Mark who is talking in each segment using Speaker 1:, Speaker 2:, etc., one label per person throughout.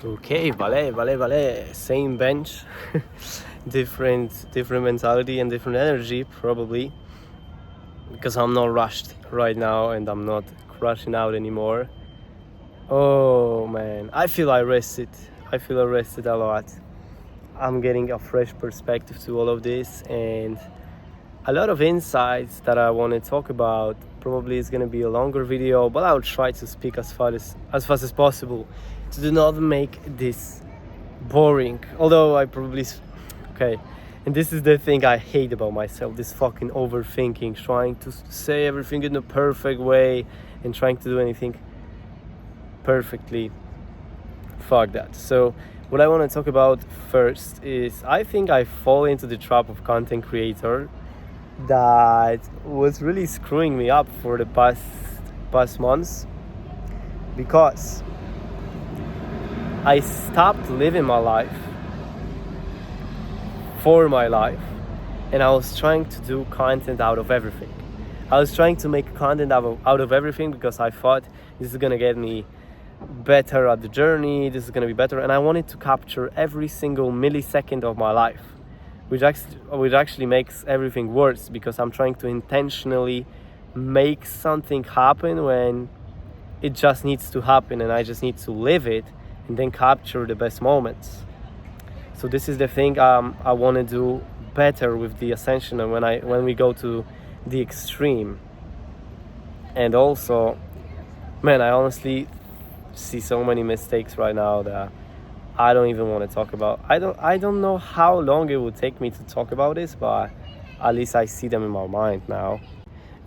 Speaker 1: Okay, vale. Same bench, different mentality and different energy probably, because I'm not rushed right now and I'm not crashing out anymore. Oh man, I feel arrested. A lot. I'm getting a fresh perspective to all of this and a lot of insights that I want to talk about. Probably it's going to be a longer video, but I'll try to speak as fast as possible to do not make this boring. Although I probably okay, and this is the thing I hate about myself, this fucking overthinking, trying to say everything in a perfect way and trying to do anything perfectly. Fuck that. So what I want to talk about first is I think I fall into the trap of content creator that was really screwing me up for the past months, because I stopped living my life for my life and I was trying to do content out of everything. I was trying to make content out of everything because I thought this is gonna get me better at the journey, this is gonna be better, and I wanted to capture every single millisecond of my life, which actually makes everything worse, because I'm trying to intentionally make something happen when it just needs to happen and I just need to live it and then capture the best moments. So this is the thing I want to do better with the ascension, and when we go to the extreme. And also, man, I honestly see so many mistakes right now that I don't even want to talk about. I don't know how long it would take me to talk about this, but at least I see them in my mind now.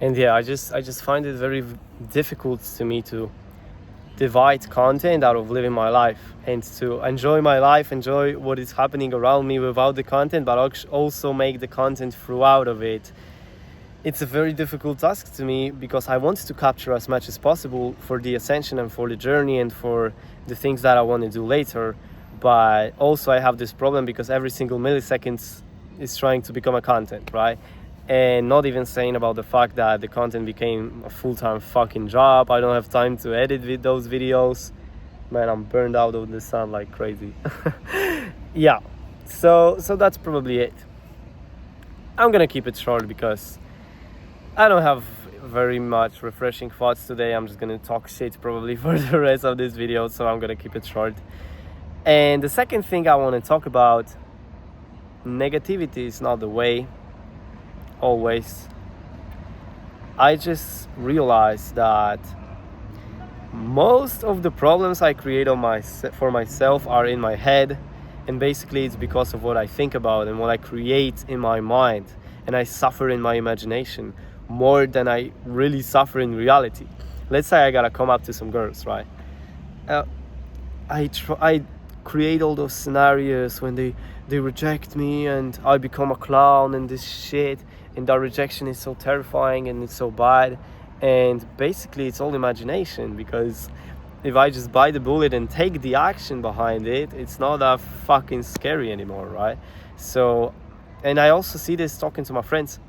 Speaker 1: And yeah, I just find it very difficult to me to divide content out of living my life and to enjoy my life, enjoy what is happening around me without the content, but also make the content throughout of it. It's a very difficult task to me because I want to capture as much as possible for the ascension and for the journey and for the things that I want to do later. But also I have this problem because every single millisecond is trying to become a content, right? And not even saying about the fact that the content became a full-time fucking job. I don't have time to edit with those videos. Man, I'm burned out of the sun like crazy. Yeah, so that's probably it. I'm gonna keep it short because I don't have very much refreshing thoughts today. I'm just gonna talk shit probably for the rest of this video, so I'm gonna keep it short. And the second thing I want to talk about, negativity is not the way. Always. I just realized that most of the problems I create for myself are in my head, and basically it's because of what I think about and what I create in my mind, and I suffer in my imagination more than I really suffer in reality. Let's say I gotta come up to some girls, right? I create all those scenarios when they reject me and I become a clown and this shit, and that rejection is so terrifying and it's so bad, and basically it's all imagination, because if I just bite the bullet and take the action behind it, it's not that fucking scary anymore, right? So, and I also see this talking to my friends,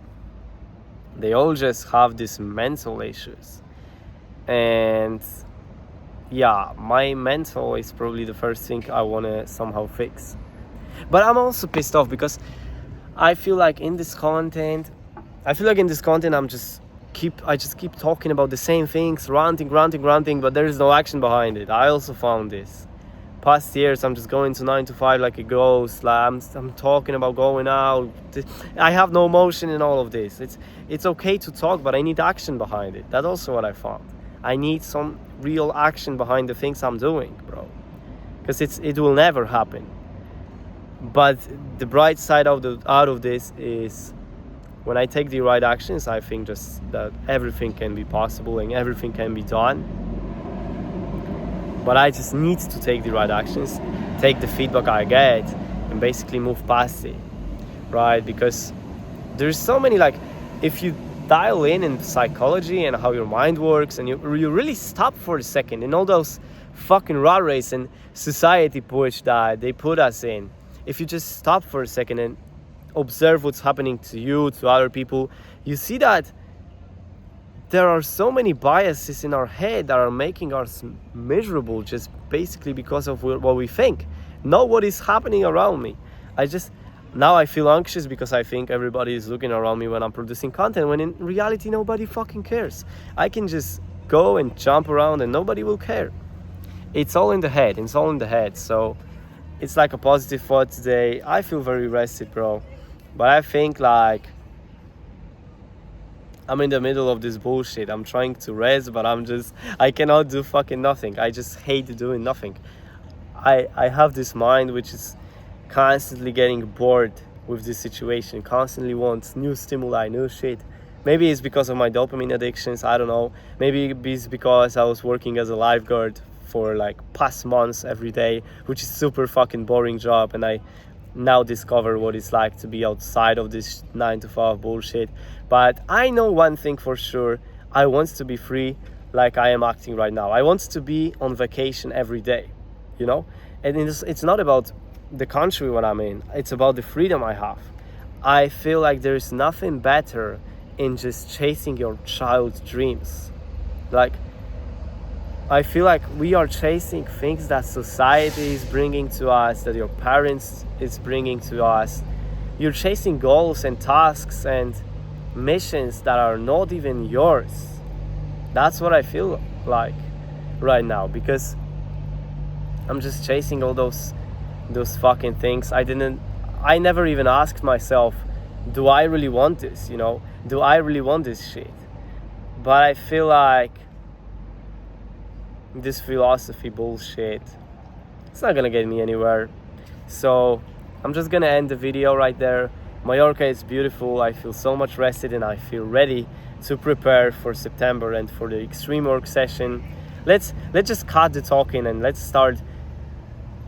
Speaker 1: they all just have these mental issues, and yeah, my mental is probably the first thing I want to somehow fix. But I'm also pissed off because I feel like in this content I just keep talking about the same things, ranting, but there is no action behind it. I also found this. Past years I'm just going to 9 to 5 like a ghost. Like I'm talking about going out. I have no emotion in all of this. It's okay to talk, but I need action behind it. That's also what I found. I need some real action behind the things I'm doing, bro. Because it will never happen. But the bright side out of this is when I take the right actions, I think just that everything can be possible and everything can be done. But I just need to take the right actions, take the feedback I get, and basically move past it, right? Because there's so many, like, if you dial in psychology and how your mind works, and you really stop for a second in all those fucking rat race and society push that they put us in, if you just stop for a second and observe what's happening to you, to other people, you see that there are so many biases in our head that are making us miserable just basically because of what we think, not what is happening around me. Now I feel anxious because I think everybody is looking around me when I'm producing content, when in reality nobody fucking cares. I can just go and jump around and nobody will care. It's all in the head. It's all in the head. So it's like a positive thought today. I feel very rested, bro. But I think like I'm in the middle of this bullshit. I'm trying to rest, but I cannot do fucking nothing. I just hate doing nothing. I have this mind which is constantly getting bored with this situation, constantly wants new stimuli, new shit. Maybe it's because of my dopamine addictions, I don't know. Maybe it's because I was working as a lifeguard for like past months every day, which is super fucking boring job, and I now discover what it's like to be outside of this 9 to 5 bullshit. But I know one thing for sure, I want to be free like I am acting right now. I want to be on vacation every day, you know? And it's not about the country what I'm in, it's about the freedom I have. I feel like there's nothing better in just chasing your child's dreams. Like, I feel like we are chasing things that society is bringing to us, that your parents is bringing to us. You're chasing goals and tasks and missions that are not even yours. That's what I feel like right now, because I'm just chasing all those fucking things. I never even asked myself, do I really want this, you know? Do I really want this shit? But I feel like this philosophy bullshit, it's not gonna get me anywhere. So I'm just gonna end the video right there. Mallorca is beautiful. I feel so much rested and I feel ready to prepare for September and for the extreme work session. Let's just cut the talking and let's start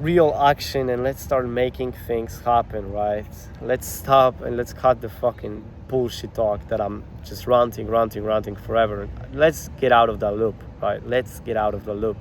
Speaker 1: real action, and let's start making things happen, right? Let's stop and let's cut the fucking bullshit talk that I'm just ranting forever. Let's get out of that loop, right? Let's get out of the loop.